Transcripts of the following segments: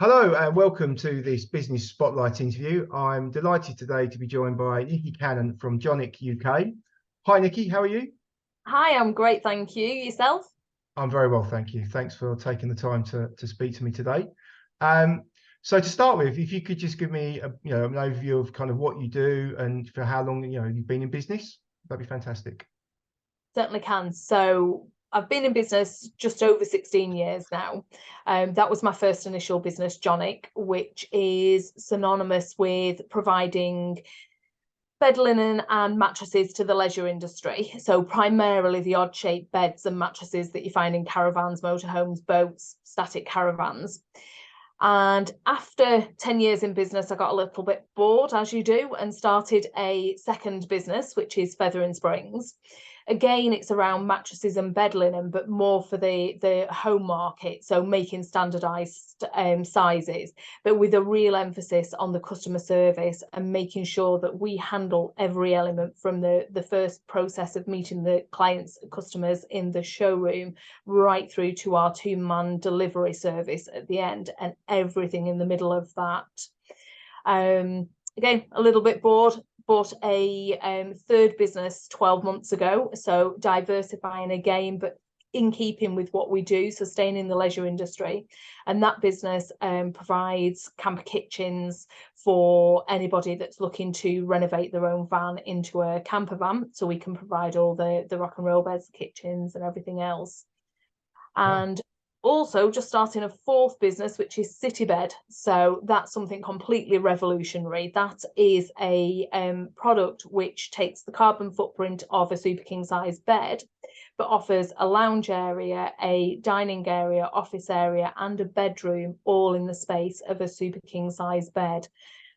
Hello and welcome to this Business Spotlight interview. I'm delighted today to be joined by Nicky Cannon from Jonic UK. Hi Nicky, how are you? Hi, I'm great, thank you. Yourself? I'm very well, thank you. Thanks for taking the time to speak to me today. Um, so to start with, if you could just give me an overview of kind of what you do and for how long you've been in business, that'd be fantastic. Certainly can. So I've been in business just over 16 years now. That was my first initial business, Jonic, which is synonymous with providing bed linen and mattresses to the leisure industry. So primarily the odd shaped beds and mattresses that you find in caravans, motorhomes, boats, static caravans. And after 10 years in business, I got a little bit bored, as you do, and started a second business, which is Feather and Springs. Again, it's around mattresses and bed linen, but more for the home market, so making standardized sizes, but with a real emphasis on the customer service and making sure that we handle every element from the first process of meeting the clients, customers in the showroom, right through to our two-man delivery service at the end, and everything in the middle of that. Again, a little bit bored, bought a third business 12 months ago, so diversifying again, but in keeping with what we do, so staying in the leisure industry. And that business provides camper kitchens for anybody that's looking to renovate their own van into a camper van, so we can provide all the rock and roll beds, kitchens and everything else. Wow. And also just starting a fourth business, which is Citybed. So that's something completely revolutionary. That is a product which takes the carbon footprint of a super king size bed, but offers a lounge area, a dining area, office area, and a bedroom all in the space of a super king size bed.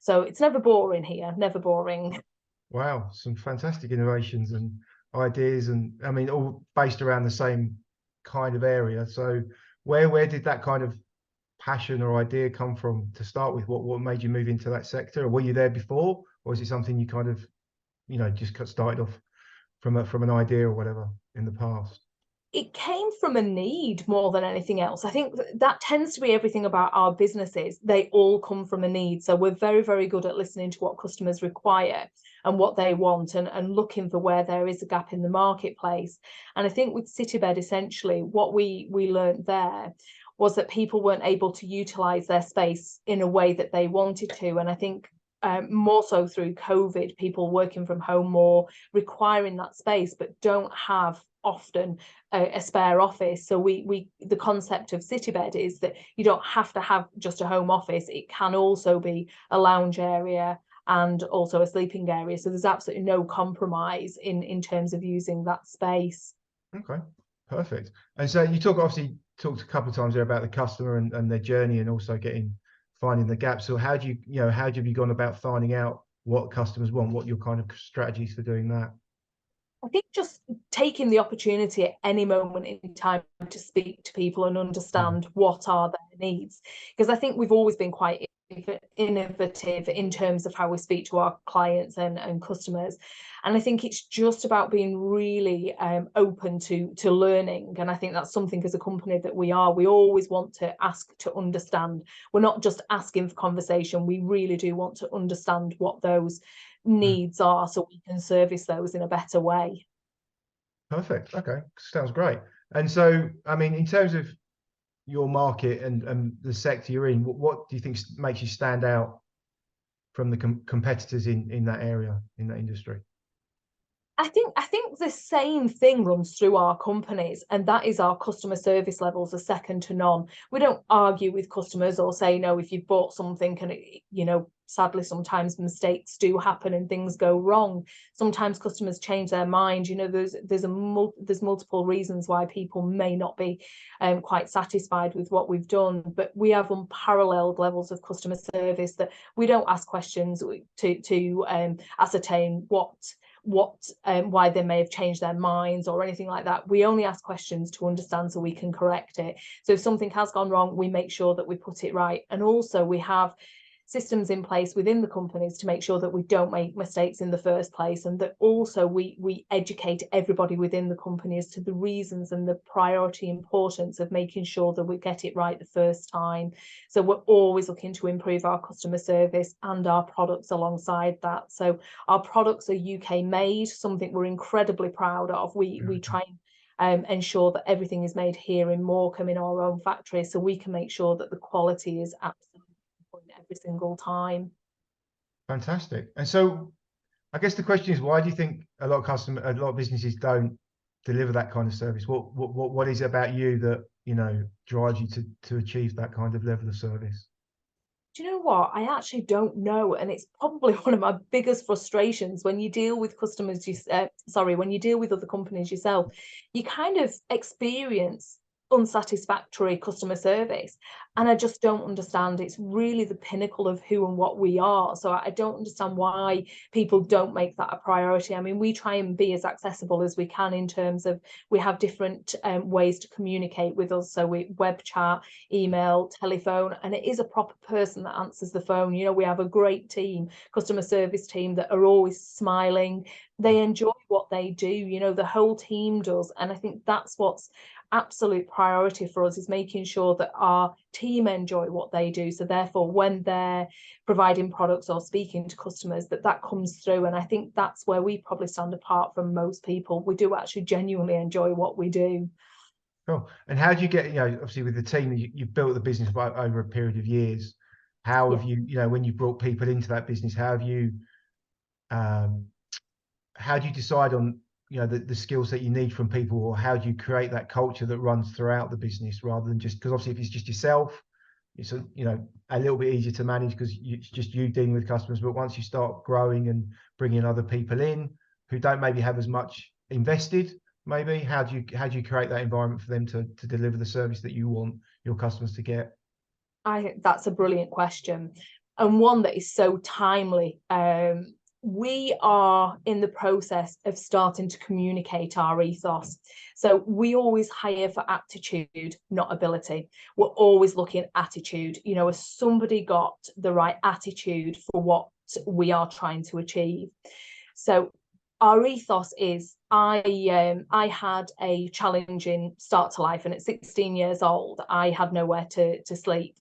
So it's never boring here, never boring. Wow, some fantastic innovations and ideas, and I mean, all based around the same kind of area. So, where did that kind of passion or idea come from to start with? What made you move into that sector? Or were you there before, or is it something you kind of just got started off from an idea or whatever in the past? It came from a need more than anything else. I think that tends to be everything about our businesses. They all come from a need. So we're very, very good at listening to what customers require and what they want, and looking for where there is a gap in the marketplace. And I think with Citybed, essentially, what we learned there was that people weren't able to utilize their space in a way that they wanted to. And I think more so through COVID, people working from home more, requiring that space, but don't have often a spare office. So we the concept of Citybed is that you don't have to have just a home office. It can also be a lounge area and also a sleeping area. So there's absolutely no compromise in terms of using that space. Okay, perfect. And so you obviously talked a couple of times there about the customer and their journey and also finding the gaps. So how do how have you gone about finding out what customers want? What your kind of strategies for doing that? I think just taking the opportunity at any moment in time to speak to people and Mm. understand what are their needs, because I think we've always been quite innovative in terms of how we speak to our clients and customers. And I think it's just about being really open to learning. And I think that's something as a company that we are. We always want to ask to understand. We're not just asking for conversation. We really do want to understand what those Mm. needs are so we can service those in a better way. Perfect. Okay, sounds great. And so, I mean, in terms of your market and the sector you're in, what do you think makes you stand out from the competitors in that area, in that industry? I think the same thing runs through our companies, and that is our customer service levels are second to none. We don't argue with customers or say no if you've bought something, and sadly sometimes mistakes do happen and things go wrong. Sometimes customers change their mind. There's multiple reasons why people may not be quite satisfied with what we've done, but we have unparalleled levels of customer service that we don't ask questions to ascertain why they may have changed their minds or anything like that. We only ask questions to understand so we can correct it. So if something has gone wrong, we make sure that we put it right. And also we have systems in place within the companies to make sure that we don't make mistakes in the first place, and that also we educate everybody within the company as to the reasons and the priority importance of making sure that we get it right the first time. So we're always looking to improve our customer service and our products alongside that. So our products are UK made, something we're incredibly proud of. We try and ensure that everything is made here in Morecambe in our own factory, so we can make sure that the quality is absolutely every single time. Fantastic. And so I guess the question is, why do you think a lot of businesses don't deliver that kind of service? What is it about you that, you know, drives you to achieve that kind of level of service? Do you know what? I actually don't know, and it's probably one of my biggest frustrations when you deal with customers. When you deal with other companies yourself, you kind of experience unsatisfactory customer service, and I just don't understand. It's really the pinnacle of who and what we are, so I don't understand why people don't make that a priority. I mean, we try and be as accessible as we can in terms of we have different ways to communicate with us, so we web chat, email, telephone, and it is a proper person that answers the phone. You know, we have a great team, customer service team, that are always smiling. They enjoy what they do, you know, the whole team does, and I think that's what's absolute priority for us, is making sure that our team enjoy what they do, so therefore when they're providing products or speaking to customers, that comes through. And I think that's where we probably stand apart from most people. We do actually genuinely enjoy what we do. Cool. And how do you get, you know, obviously with the team, you've built the business over a period of years. How have you, you know, when you brought people into that business, how do you decide on, you know, the skills that you need from people, or how do you create that culture that runs throughout the business, rather than just, because obviously if it's just yourself, it's a, you know, a little bit easier to manage because it's just you dealing with customers. But once you start growing and bringing other people in who don't maybe have as much invested, maybe how do you create that environment for them to deliver the service that you want your customers to get? I think that's a brilliant question, and one that is so timely. We are in the process of starting to communicate our ethos. So we always hire for aptitude, not ability. We're always looking at attitude. You know, has somebody got the right attitude for what we are trying to achieve? So our ethos is, I had a challenging start to life, and at 16 years old, I had nowhere to sleep.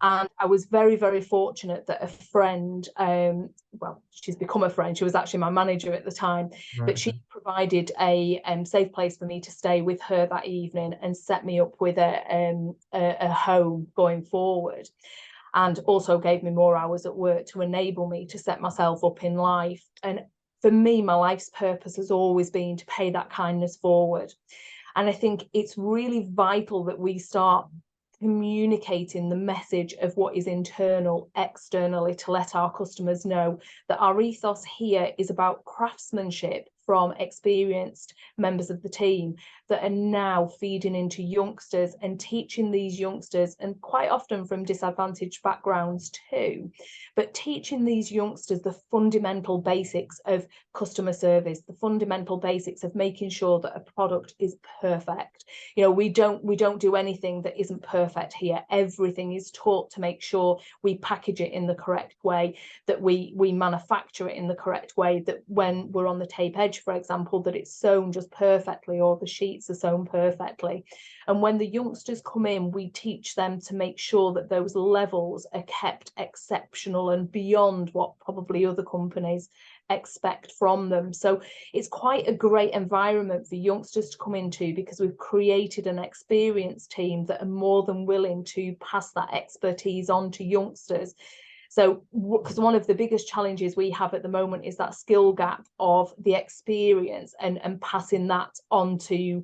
And I was very, very fortunate that a friend, well, she's become a friend, she was actually my manager at the time, but she provided a safe place for me to stay with her that evening and set me up with a home going forward, and also gave me more hours at work to enable me to set myself up in life. And for me, my life's purpose has always been to pay that kindness forward. And I think it's really vital that we start communicating the message of what is internal externally, to let our customers know that our ethos here is about craftsmanship from experienced members of the team that are now feeding into youngsters and teaching these youngsters, and quite often from disadvantaged backgrounds too, but teaching these youngsters the fundamental basics of customer service, the fundamental basics of making sure that a product is perfect. You know, we don't do anything that isn't perfect here. Everything is taught to make sure we package it in the correct way, that we manufacture it in the correct way, that when we're on the tape edge, for example, that it's sewn just perfectly, or the sheets are sewn perfectly. And when the youngsters come in, we teach them to make sure that those levels are kept exceptional and beyond what probably other companies expect from them. So it's quite a great environment for youngsters to come into, because we've created an experienced team that are more than willing to pass that expertise on to youngsters. So, because one of the biggest challenges we have at the moment is that skill gap of the experience, and passing that on to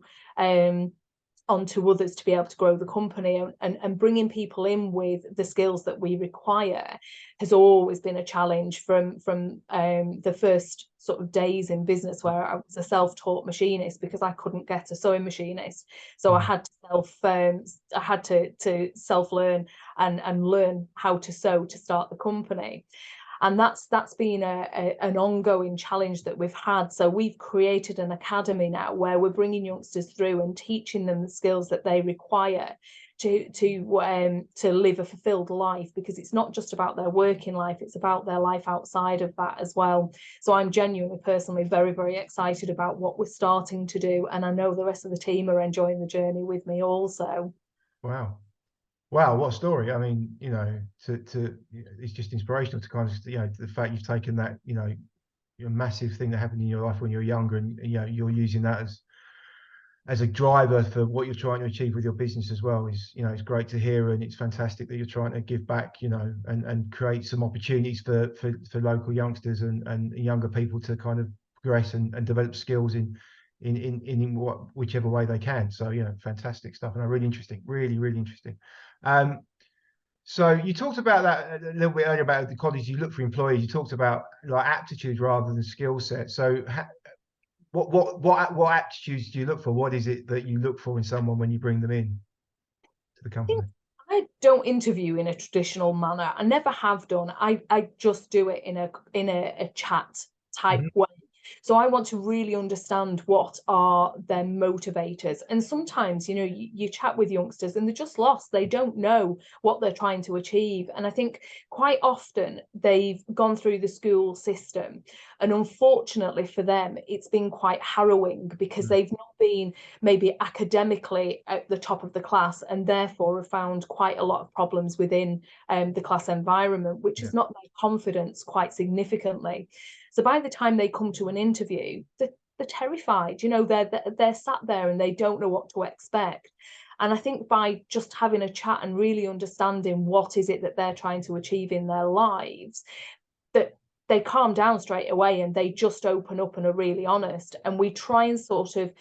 onto others to be able to grow the company, and bringing people in with the skills that we require has always been a challenge from the first sort of days in business, where I was a self-taught machinist because I couldn't get a sewing machinist, so I had to self-learn and learn how to sew to start the company. And that's been an ongoing challenge that we've had. So we've created an academy now where we're bringing youngsters through and teaching them the skills that they require to live a fulfilled life, because it's not just about their working life, it's about their life outside of that as well. So I'm genuinely personally very, very excited about what we're starting to do, and I know the rest of the team are enjoying the journey with me also. Wow. Wow, what a story. I mean, you know, it's just inspirational to kind of, you know, the fact you've taken that, you know, a massive thing that happened in your life when you were younger, and you know, you're using that as a driver for what you're trying to achieve with your business as well. Is, you know, it's great to hear, and it's fantastic that you're trying to give back, you know, and create some opportunities for local youngsters and younger people to kind of progress and develop skills in whichever way they can. So, you know, fantastic stuff, and really interesting, really interesting. So you talked about that a little bit earlier about the qualities you look for employees. You talked about like aptitude rather than skill set. So what aptitudes do you look for? What is it that you look for in someone when you bring them in to the company? I don't interview in a traditional manner. I never have done. I just do it in a chat type way. So I want to really understand what are their motivators. And sometimes, you know, you chat with youngsters and they're just lost. They don't know what they're trying to achieve. And I think quite often they've gone through the school system. And unfortunately for them, it's been quite harrowing because they've not been maybe academically at the top of the class, and therefore have found quite a lot of problems within the class environment, which has knocked their confidence quite significantly. So by the time they come to an interview, they're terrified. You know, they're sat there and they don't know what to expect. And I think by just having a chat and really understanding what is it that they're trying to achieve in their lives, that they calm down straight away and they just open up and are really honest. And we try and sort of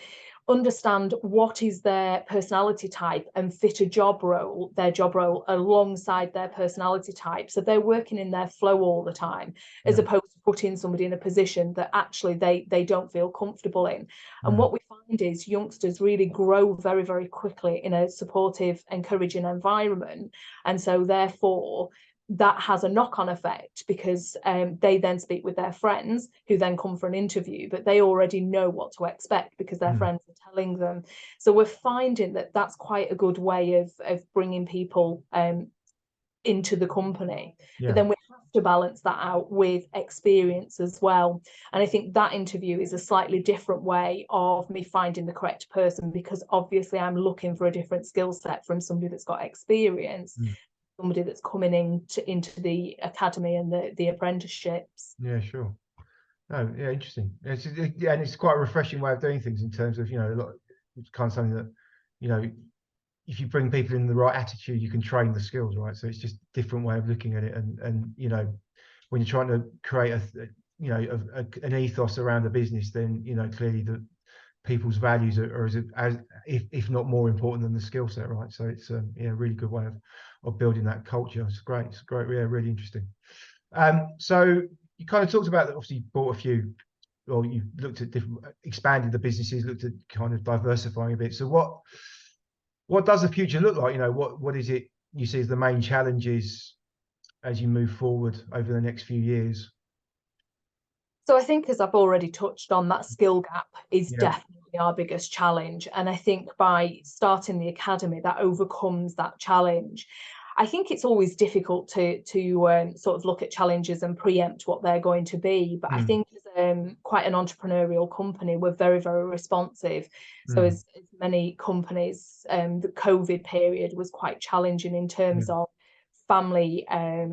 understand what is their personality type and fit their job role alongside their personality type. So they're working in their flow all the time, as opposed to putting somebody in a position that actually they don't feel comfortable in. And what we find is youngsters really grow very, very quickly in a supportive, encouraging environment. And so therefore, that has a knock-on effect, because they then speak with their friends who then come for an interview, but they already know what to expect because their friends are telling them. So we're finding that that's quite a good way of bringing people into the company. But then we have to balance that out with experience as well. And I think that interview is a slightly different way of me finding the correct person, because obviously I'm looking for a different skill set from somebody that's got experience. Somebody that's coming into the academy and the apprenticeships. Yeah, sure. Oh, yeah, interesting. And it's quite a refreshing way of doing things in terms of, you know, it's kind of something that, you know, if you bring people in the right attitude, you can train the skills, right? So it's just a different way of looking at it. And you know, when you're trying to create an ethos around a business, then, you know, clearly the people's values are as if not more important than the skill set, right? So it's a really good way of building that culture. It's great. Yeah, really interesting. So you kind of talked about that. Obviously, you bought a few, or you looked at different, expanded the businesses, looked at kind of diversifying a bit. So what does the future look like? You know, what is it you see as the main challenges as you move forward over the next few years? So I think, as I've already touched on, that skill gap is definitely our biggest challenge. And I think by starting the academy, that overcomes that challenge. I think it's always difficult to sort of look at challenges and preempt what they're going to be. But I think as quite an entrepreneurial company, we're very, very responsive. So as many companies, the COVID period was quite challenging in terms of family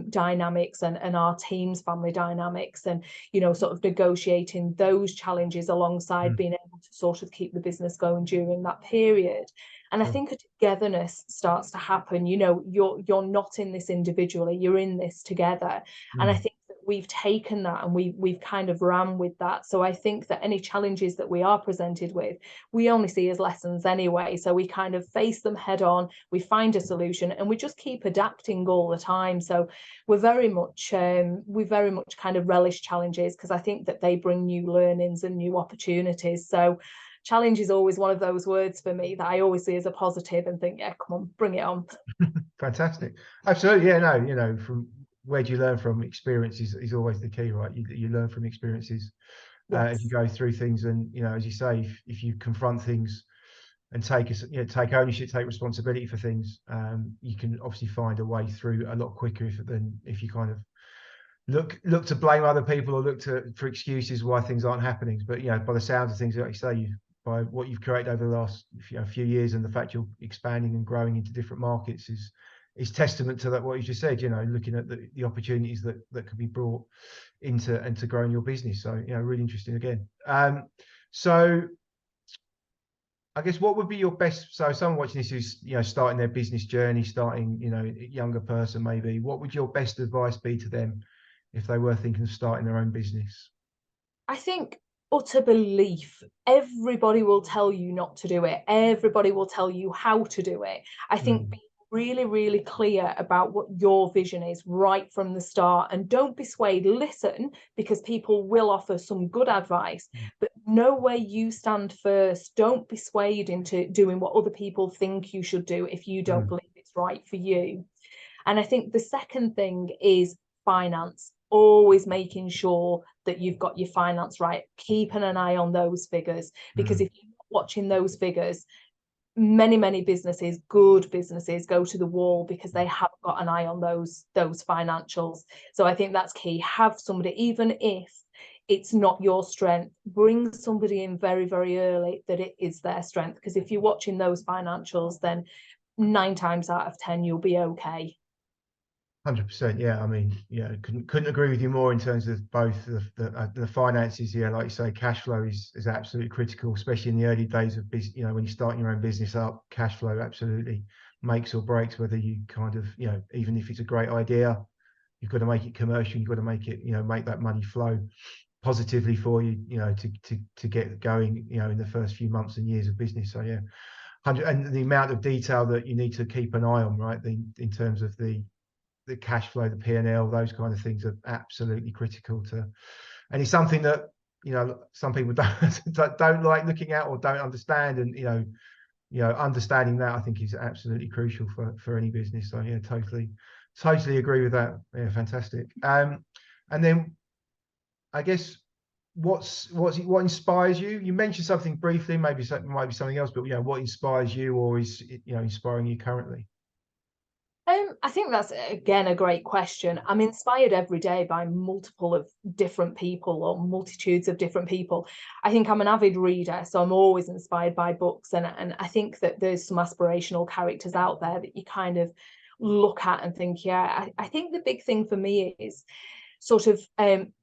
dynamics and our team's family dynamics, and, you know, sort of negotiating those challenges alongside being able to sort of keep the business going during that period. And I think a togetherness starts to happen. You know, you're not in this individually, you're in this together. And I think that we've taken that and we've kind of ran with that. So I think that any challenges that we are presented with, we only see as lessons anyway. So we kind of face them head on, we find a solution, and we just keep adapting all the time. So we very much kind of relish challenges, because I think that they bring new learnings and new opportunities. So challenge is always one of those words for me that I always see as a positive and think, yeah, come on, bring it on. Fantastic. Absolutely. Yeah, no, you know, from where do you learn from? Experience is always the key, right? You learn from experiences as you go through things. And, you know, as you say, if you confront things and take ownership, take responsibility for things, you can obviously find a way through a lot quicker than if you kind of look to blame other people or for excuses why things aren't happening. But by the sounds of things, like you say, by what you've created over the last few years, and the fact you're expanding and growing into different markets is testament to that, what you just said, looking at the opportunities that could be brought into growing your business. So really interesting again. So I guess what would be your best, so someone watching this who's starting their business journey, starting a younger person maybe, what would your best advice be to them if they were thinking of starting their own business? I think utter belief. Everybody will tell you not to do it. Everybody will tell you how to do it. I think be really, really clear about what your vision is right from the start, and don't be swayed. Listen, because people will offer some good advice, but know where you stand first. Don't be swayed into doing what other people think you should do if you don't believe it's right for you. And I think the second thing is finance. Always making sure that you've got your finance right, keeping an eye on those figures, because if you're not watching those figures, many businesses, good businesses, go to the wall because they haven't got an eye on those financials. So I think that's key. Have somebody, even if it's not your strength, bring somebody in very, very early that it is their strength, because if you're watching those financials, then 9 times out of 10 you'll be okay. 100%. Yeah, I mean, couldn't agree with you more in terms of both the finances. Yeah, like you say, cash flow is absolutely critical, especially in the early days of business. When you're starting your own business up, cash flow absolutely makes or breaks whether you kind of, even if it's a great idea, you've got to make it commercial. You've got to make it, make that money flow positively for you, to get going, in the first few months and years of business. So yeah, and the amount of detail that you need to keep an eye on, right? In terms of the cash flow, the P&L, those kind of things are absolutely critical to, and it's something that some people don't like looking at or don't understand, and understanding that I think is absolutely crucial for any business. So yeah, totally agree with that. Yeah, fantastic. And then I guess what inspires you? You mentioned something briefly, maybe might be something else, but what inspires you, or is inspiring you currently? I think that's, again, a great question. I'm inspired every day by multiple of different people, or multitudes of different people. I think I'm an avid reader, so I'm always inspired by books. And I think that there's some aspirational characters out there that you kind of look at and think, yeah, I think the big thing for me is sort of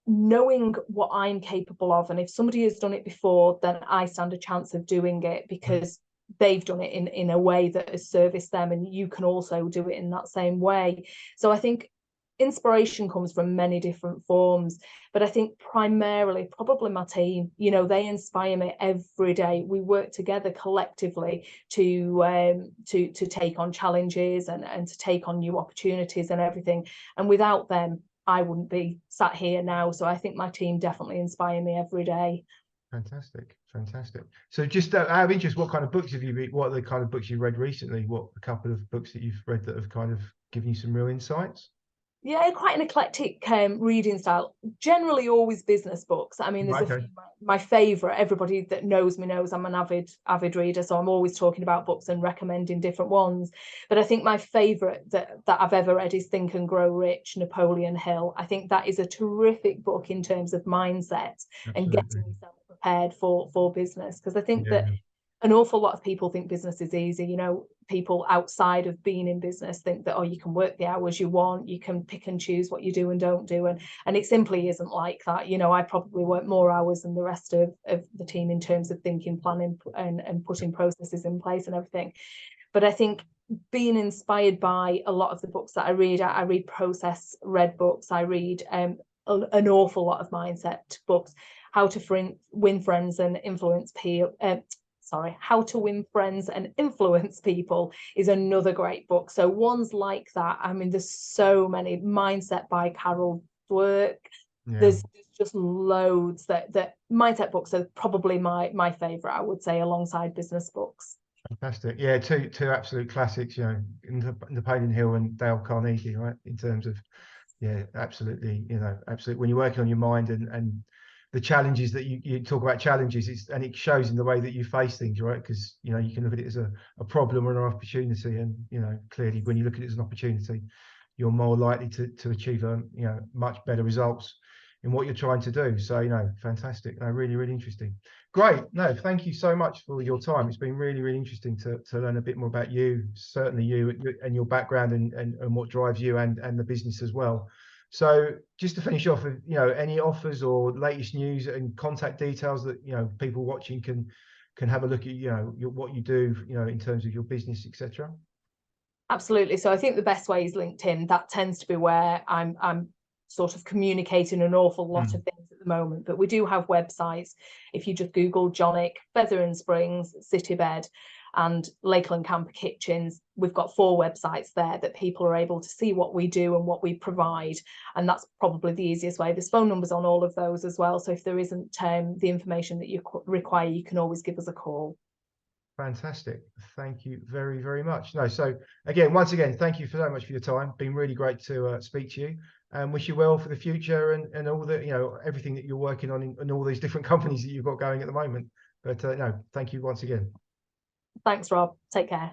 knowing what I'm capable of. And if somebody has done it before, then I stand a chance of doing it because they've done it in a way that has serviced them, and you can also do it in that same way. So I think inspiration comes from many different forms, but I think primarily probably my team. They inspire me every day. We work together collectively to take on challenges and to take on new opportunities and everything, and without them I wouldn't be sat here now. So I think my team definitely inspire me every day. Fantastic. So just out of interest, what kind of books have you read? What are the kind of books you've read recently? What a couple of books that you've read that have kind of given you some real insights? Yeah, quite an eclectic reading style. Generally, always business books. I mean, there's a few. My favourite. Everybody that knows me knows I'm an avid reader, so I'm always talking about books and recommending different ones. But I think my favourite that I've ever read is Think and Grow Rich, Napoleon Hill. I think that is a terrific book in terms of mindset and getting yourself prepared for business. Because I think that an awful lot of people think business is easy. People outside of being in business think that, you can work the hours you want, you can pick and choose what you do and don't do, and it simply isn't like that. I probably work more hours than the rest of the team in terms of thinking, planning, and putting processes in place and everything. But I think being inspired by a lot of the books that I read process-read books. I read an awful lot of mindset books. How to Win Friends and Influence People. How to Win Friends and Influence People is another great book. So ones like that, I mean, there's so many. Mindset by Carol Dweck. There's just loads that mindset books are probably my favorite, I would say, alongside business books. Fantastic. Yeah, two absolute classics, Napoleon Hill and Dale Carnegie, right? In terms of, absolutely, absolutely. When you're working on your mind and the challenges that you talk about challenges, and it shows in the way that you face things, right? Because you know, you can look at it as a problem or an opportunity, and you know, clearly when you look at it as an opportunity, you're more likely to achieve you know, much better results in what you're trying to do. So, you know, fantastic. No, really, really interesting. Great. No, thank you so much for your time. It's been really, really interesting to learn a bit more about you, certainly you and your background, and what drives you and the business as well. So just to finish off, you know, any offers or latest news and contact details that, you know, people watching can have a look at, you know, what you do, you know, in terms of your business, etc. Absolutely. So I think the best way is LinkedIn. That tends to be where I'm sort of communicating an awful lot of things at the moment. But we do have websites. If you just Google Jonic, Feather and Springs, City Bed, and Lakeland Camper Kitchens, we've got 4 websites there that people are able to see what we do and what we provide. And that's probably the easiest way. There's phone numbers on all of those as well. So if there isn't the information that you require, you can always give us a call. Fantastic. Thank you very, very much. No, so again, once again, thank you so much for your time. Been really great to speak to you, and wish you well for the future and all the, you know, everything that you're working on in all these different companies that you've got going at the moment. But no, thank you once again. Thanks, Rob. Take care.